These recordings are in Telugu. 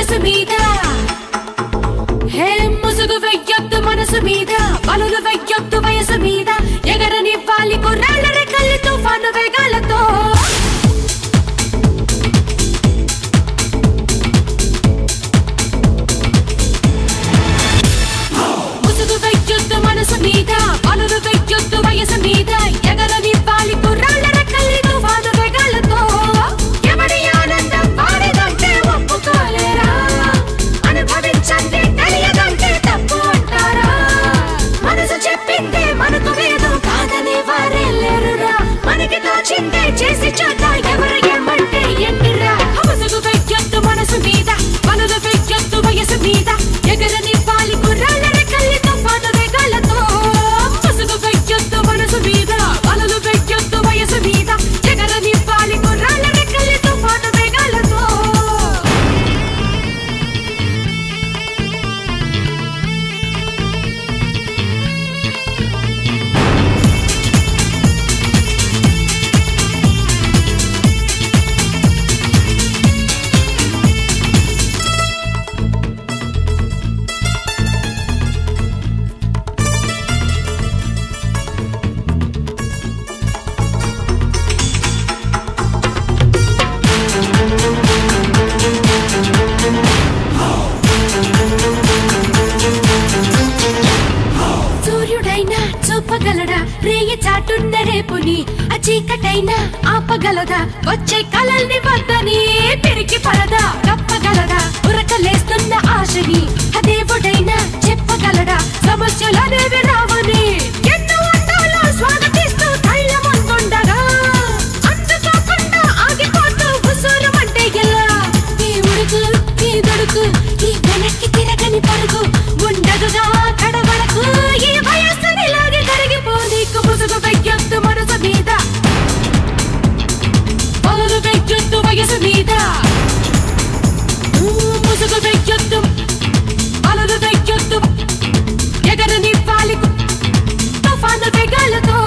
వయసు మీద హే ముసుగు వెయ్యొద్దు మనసు మీద పనులు వెయ్యొద్దు వయసు మీద ఎగరనివ్వాలి కుర్రాళ్ళ రెక్కల్లి తుఫాను వేగాలతో ముసుగు వెయ్యొద్దు మనసు మీద పనులు వెయ్యొద్దు వయసు మీద ఎగరనివ్వాలి కుర్రాళ్ళ రెక్కల్లి తుఫాను వేగాలతో ఎవరి ఆనందం వారిదంటే ఒప్పుకోలేరా అనుభవించండి తెలియదంటే తప్పు అంటారా మనసు చెప్పిందే మనకు వేదం కాదనే వారే లేరురా మనకి తోచిందే చేసి చూద్దాం ఎవరు ఏమంటే ఏంటిరా ముసుగు వెయ్యొద్దు మనసు మీద పనులు వెయ్యొద్దు వయసు మీద ఎగరనివ్వాలి కుర్రాళ్ళ రెక్కల్లి తుఫాను వేగాలతో ముసుగు వెయ్యొద్దు మనసు మీద పనులు వెయ్యొద్దు వయసు మీద ఎగరనివ్వాలి కుర్రాళ్ళ రెక్కల్లి తుఫాను వేగాలతో సూర్యుడైనా చూపగలడా రేయి చాటున్న రేపుని ఆ చీకటైనా ఆపగలదా వచ్చే కలల్ని వద్దని పెరిగి పరదా కప్పగలదా ఉరకలేస్తున్న ఆశని ఆ దేవుడైనా చెప్పగలడా సమస్యలనేవి రావని ఎన్నో అందాలు స్వాగతిస్తూ ధైర్యమంటుండగా అందుకోకుండా ఆగిపోతూ ఉసూరమంటే ఎలా ఈ ఉడుకు ఈ దొడుకు ఈ వెనక్కి తిరగని పరుగు ఉండదుగా కడవరకు ఈ వయస్సుని లాగి కరిగిపోనీకు ముసుగు వెయ్యొద్దు మనసు మీద పనులు వెయ్యొద్దు వయసు మీద ముసుగు వెయ్యొద్దు పనులు వెయ్యొద్దు ఎగరనివ్వాలి తుఫాను వేగాలతో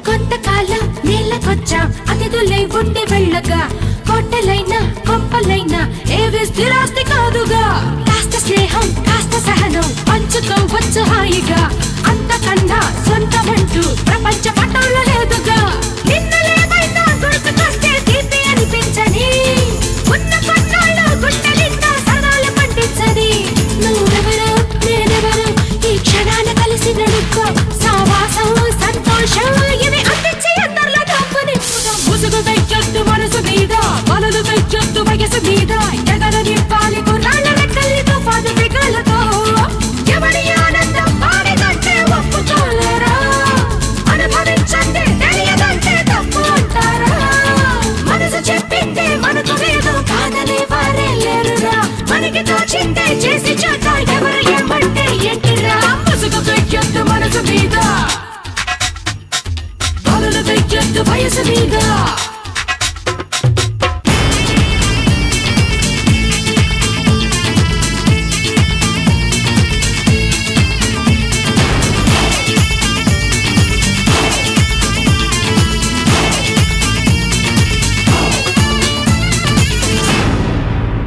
కొంతకాలం నేలకొచ్చాం అతిథులై ఉండి వెళ్ళగా కోటలైనా కొంపలైనా ఏవి స్థిరాస్తి కాదుగా కాస్త స్నేహం కాస్త సహనం పంచుకోవచ్చు హాయిగా